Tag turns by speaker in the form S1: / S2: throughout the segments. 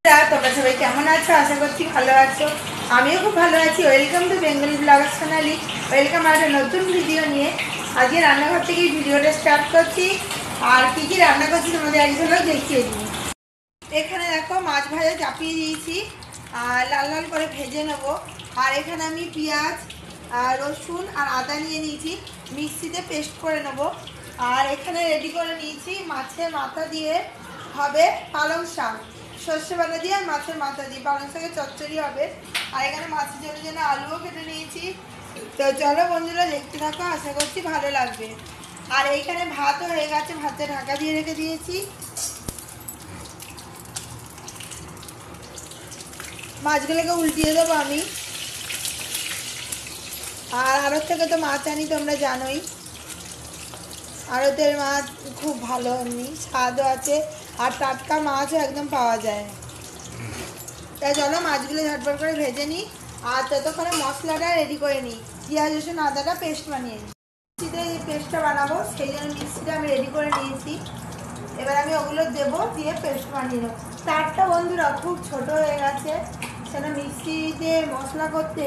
S1: তোমরা সবাই কেমন আছো? আশা করছি ভালো আছো। আমিও খুব ভালো আছি। Welcome to Bengali blogger Sonali. Welcome একটা নতুন ভিডিও নিয়ে। আজকে রান্নাঘর থেকেই ভিডিওটা স্টার্ট করছি। আর কী কী রান্না করছি তোমাদের এক ঝলক দেখিয়ে দিই। এখানে দেখো মাছ ভাজা চাপিয়ে দিয়েছি, আর লাল লাল করে ভেজে নেবো। আর এখানে আমি পেঁয়াজ রসুন আর আদা নিয়ে নিয়েছি, মিক্সিতে পেস্ট করে নেবো। আর এখানে রেডি করে নিয়েছি মাছের মাথা দিয়ে হবে পালং শাক, সর্ষে বাটা দিয়ে আর মাছের মাথা দিয়ে পালং শাকের চচ্চড়ি হবে। আর এখানে মাছের জন্য আলুও কেটে নিয়েছি। তো চলো বন্ধুরা দেখতে থাকো, আশা করছি ভালো লাগবে। আর এইখানে ভাতও হয়ে গেছে, ভাতে ঢাকা দিয়ে রেখে দিয়েছি। মাছগুলোকে উল্টিয়ে দেবো আমি। আর আড়ত থেকে তো মাছ আনি, তোমরা জানোই আড়তের মাছ খুব ভালো, এমনি স্বাদও আছে আর টাটকা মাছও একদম পাওয়া যায়। তাই চলো মাছগুলো ঝটপট করে ভেজে নিই, আর ততক্ষণে মশলাটা রেডি করে নিই। পেঁয়াজ রসুন আদাটা পেস্ট বানিয়ে নিই। মিক্সিতে এই পেস্টটা বানাবো, সেই জন্য মিক্সিটা আমি রেডি করে নিয়েছি। এবার আমি ওগুলো দেবো, দিয়ে পেস্ট বানিয়ে নেবো। তারটা বন্ধুরা খুব ছোট হয়ে গেছে, সেটা মিক্সিতে মশলা করতে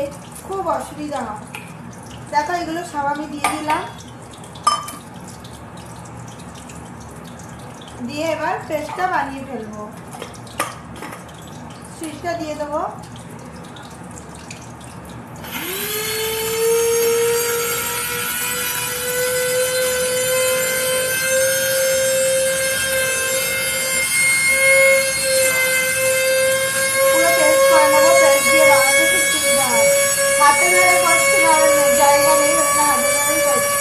S1: খুব অসুবিধা হয়। দেখো এগুলো সব আমি দিয়ে দিলাম, দিয়ে এবার পেস্টটা বানিয়ে ফেলবো। সুইচটা দিয়ে দেবো। পুরো পেস্ট করে নেবো। পেস্ট দিয়ে বানাতে খুব সুবিধা হয়। হাতে ধরে করছি, কারণ জায়গা নেই, ওটা হাতে ধরেই করছি।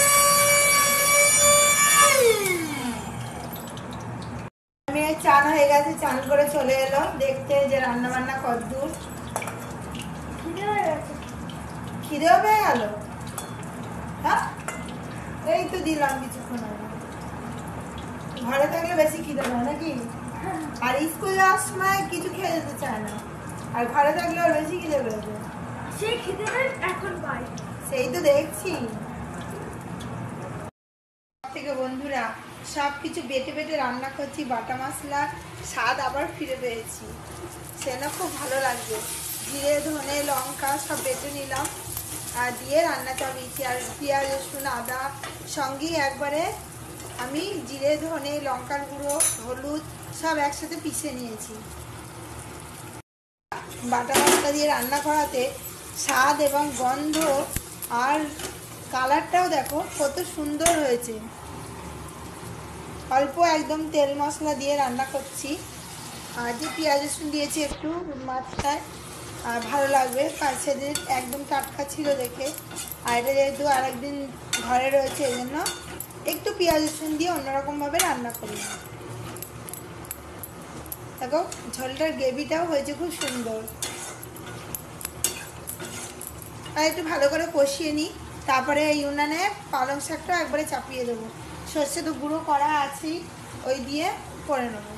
S1: আমি চান হয়ে গেছে, চান করে চলে এলো দেখতে যে রান্না বান্না কতদূর। খিদেও পেয়ে গেল। হ্যাঁ, এই তো দিলাম কিছুক্ষণ আগে। ঘরে থাকলে বেশি খিদে পায় নাকি? আর স্কুল যাওয়ার সময় কিছু খেয়ে যেতে চায় না, আর ঘরে থাকলে ওর বেশি খিদে পেয়েছে।
S2: সেই খিদেটা এখন পাই,
S1: সেই তো দেখছি। থেকে বন্ধুরা সব কিছু বেটে বেটে রান্না করছি, বাটা মশলার স্বাদ আবার ফিরে পেয়েছি, সেটা খুব ভালো লাগবে। জিরে ধনে লঙ্কা সব বেটে নিলাম, আর দিয়ে রান্না চাপিয়েছি। আর পেঁয়াজ রসুন আদা সঙ্গেই একবারে আমি জিরে ধনে লঙ্কার গুঁড়ো হলুদ সব একসাথে পিষে নিয়েছি। বাটা মশলা দিয়ে রান্না করাতে স্বাদ এবং গন্ধ আর কালারটাও দেখো কত সুন্দর হয়েছে। অল্প একদম তেল মশলা দিয়ে রান্না করছি, আর যে পেঁয়াজ রসুন দিয়েছি একটু মাছটায় ভালো লাগবে। সেদিন একদম টাটকা ছিল দেখে, আর এটা যেহেতু আরেকদিন ঘরে রয়েছে এই জন্য একটু পেঁয়াজ রসুন দিয়ে অন্যরকমভাবে রান্না করি। দেখো ঝোলটার গ্রেভিটাও হয়েছে খুব সুন্দর। আর একটু ভালো করে কষিয়ে নিই, তারপরে এই উনানে পালং শাকটা একবারে চাপিয়ে দেবো। সর্ষে তো গুঁড়ো করা আছেই, ওই দিয়ে করে নেবো।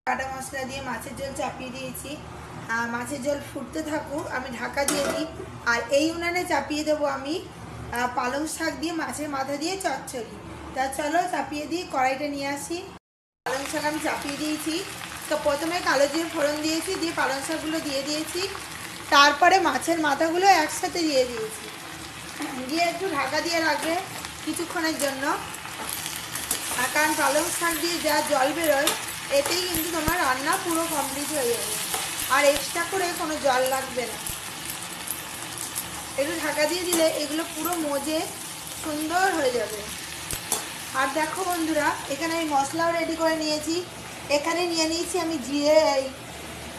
S1: বাটা মশলা দিয়ে মাছের ঝোল চাপিয়ে দিয়েছি, আর মাছের ঝোল ফুটতে থাকুক, আমি ঢাকা দিয়ে দিই। আর এই উনানে চাপিয়ে দেবো আমি পালং শাক দিয়ে মাছের মাথা দিয়ে চচ্চড়ি। তা চলো চাপিয়ে দিই, কড়াইটা নিয়ে আসি। পালং শাক আমি চাপিয়ে দিয়েছি। তো প্রথমে কালো জিরে ফোড়ন দিয়েছি, দিয়ে পালং শাকগুলো দিয়ে দিয়েছি, তারপরে মাছের মাথাগুলো একসাথে দিয়ে দিয়েছি, দিয়ে একটু ঢাকা দিয়ে রাখবে কিছুক্ষণের জন্য। আর কারণ পালং শাক দিয়ে যা জল বেরোয়, এতেই কিন্তু তোমার রান্না পুরো কমপ্লিট হয়ে যাবে, আর এক্সট্রা করে কোনো জল লাগবে না। একটু ঢাকা দিয়ে দিলে এগুলো পুরো মজে সুন্দর হয়ে যাবে। আর দেখো বন্ধুরা এখানে আমি মশলাও রেডি করে নিয়েছি। এখানে নিয়ে নিয়েছি আমি জিরে,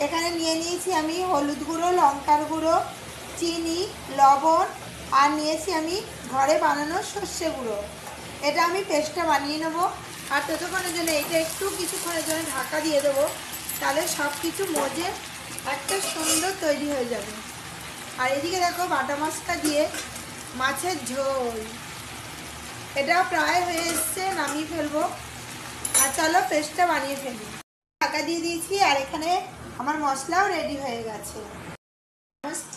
S1: এখানে নিয়ে নিয়েছি আমি হলুদ গুঁড়ো লঙ্কার গুঁড়ো চিনি লবণ, আর নিয়েছি আমি ঘরে বানানো সর্ষে গুঁড়ো। এটা আমি পেস্টটা বানিয়ে নেবো। আর ততক্ষণের জন্য এটা একটু কিছুক্ষণের জন্য ঢাকা দিয়ে দেবো, তাহলে সব কিছু মজে একটা সুন্দর তৈরি হয়ে যাবে। আর এদিকে দেখো বাটা মশলা দিয়ে মাছের ঝোল, এটা প্রায় হয়ে এসছে, নামিয়ে ফেলবো। আর চলো পেস্টটা বানিয়ে ফেলি। ঢাকা দিয়ে দিয়েছি, আর এখানে আমার মশলাও রেডি হয়ে গেছে।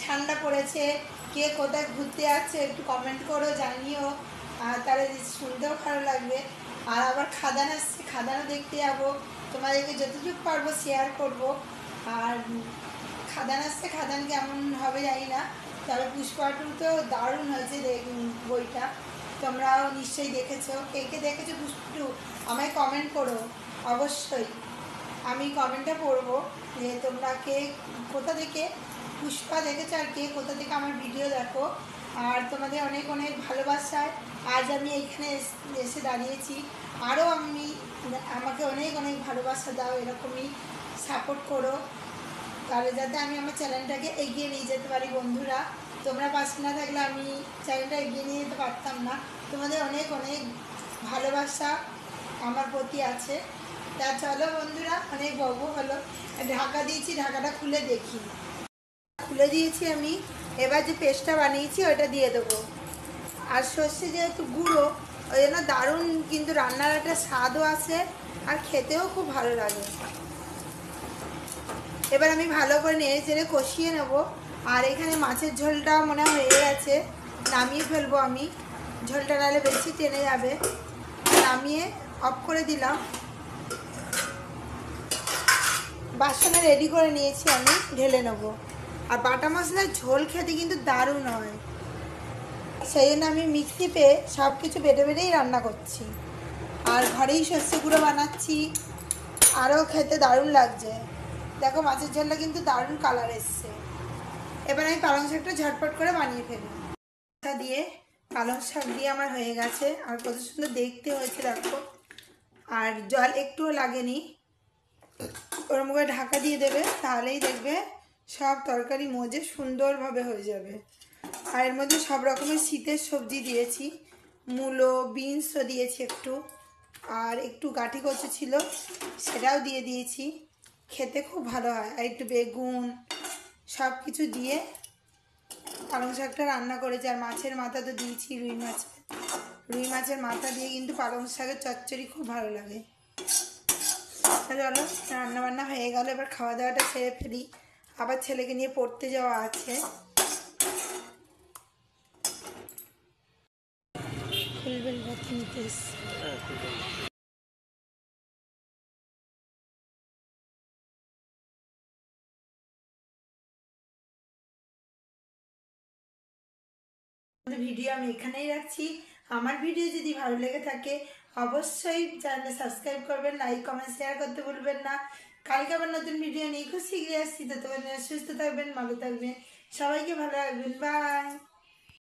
S1: ঠান্ডা পড়েছে, কে কোথায় ঘুরতে যাচ্ছে একটু কমেন্ট করো, জানিও, আর তাহলে শুনতেও ভালো লাগবে। আর আবার খাদান আসছে, খাদানও দেখতে যাবো। তোমাদেরকে যতটুকু পারবো শেয়ার করব। আর খাদান আসছে, খাদান কেমন হবে জানি না, তবে পুষ্পা টু তো দারুণ হয়েছে বইটা। তোমরাও নিশ্চয়ই দেখেছো, কে কে দেখেছো পুষ্পা টু আমায় কমেন্ট করো অবশ্যই। আমি কমেন্টটা পড়বো যে তোমরা কে কোথা থেকে পুষ্পা দেখেছো আর কে কোথা থেকে আমার ভিডিও দেখো। আর তোমাদের অনেক অনেক ভালোবাসায় আজ আমি এইখানে এসে দাঁড়িয়েছি। আরও আমাকে অনেক অনেক ভালোবাসা দাও, এরকমই সাপোর্ট করো, তাহলে যাতে আমি আমার চ্যানেলটাকে এগিয়ে নিয়ে যেতে পারি। বন্ধুরা তোমরা পাশে না থাকলে আমি চ্যানেলটা এগিয়ে নিয়ে যেতে পারতাম না। তোমাদের অনেক অনেক ভালোবাসা আমার প্রতি আছে। তা চলো বন্ধুরা, অনেক বকবো হলো, ঢাকা দিয়েছি, ঢাকাটা খুলে দেখি। খুলে দিয়েছি আমি, এবার যে পেস্টটা বানিয়েছি ওটা দিয়ে দেবো। আর সর্ষে যেহেতু গুঁড়ো, ওই জন্য দারুণ কিন্তু রান্নার একটা স্বাদও আসে আর খেতেও খুব ভালো লাগে। এবার আমি ভালো করে নেড়ে চেড়ে কষিয়ে নেব। আর এখানে মাছের ঝোলটা মনে হয়ে গেছে, নামিয়ে ফেলবো আমি, ঝোলটা নাহলে বেশি টেনে যাবে। নামিয়ে অফ করে দিলাম। বাসনে রেডি করে নিয়েছি, আমি ঢেলে নেব। আর বাটা মশলার ঝোল খেতে কিন্তু দারুণ হয়, সেই জন্য আমি মিক্সিতে সব কিছু বেটে বেটেই রান্না করছি। আর ঘরেই সর্ষে গুঁড়ো বানাচ্ছি, আরও খেতে দারুণ লাগছে। দেখো মাছের ঝোলটা কিন্তু দারুণ কালার এসছে। এবার আমি পালং শাকটা ঝটপট করে বানিয়ে ফেলি। দিয়ে পালং শাক দিয়ে আমার হয়ে গেছে, আর কত সুন্দর দেখতে হয়েছে দেখো। আর জল একটুও লাগেনি। ওর মুখে ঢাকা দিয়ে দেবে, তাহলেই দেখবে সব তরকারি মজে সুন্দরভাবে হয়ে যাবে। আর এর মধ্যে সব রকমের শীতের সবজি দিয়েছি, মূলো বিনসও দিয়েছি একটু, আর একটু গাঁঠি কচু ছিল সেটাও দিয়ে দিয়েছি। খেতে খুব ভালো হয়। আর একটু বেগুন, সব কিছু দিয়ে পালং শাকটা রান্না করেছি। আর মাছের মাথা তো দিয়েছি, রুই মাছের মাথা দিয়ে কিন্তু পালং শাকের চচ্চড়ি খুব ভালো লাগে। চলো রান্না বান্না হয়ে গেল, এবার খাওয়া দাওয়াটা সেরে ফেলি, আবার ছেলেকে নিয়ে পড়তে যাওয়া আছে। ভিডিও আমি এখানেই রাখছি। আমার ভিডিও যদি ভালো লেগে থাকে অবশ্যই চ্যানেলটা সাবস্ক্রাইব করবেন, লাইক কমেন্ট শেয়ার করতে ভুলবেন না। কালকে আবার নতুন ভিডিও নিয়ে খুব শীঘ্রই আসছি। ততক্ষণ সুস্থ থাকবেন, ভালো থাকবেন, সবাইকে ভালো রাখবেন। বাই।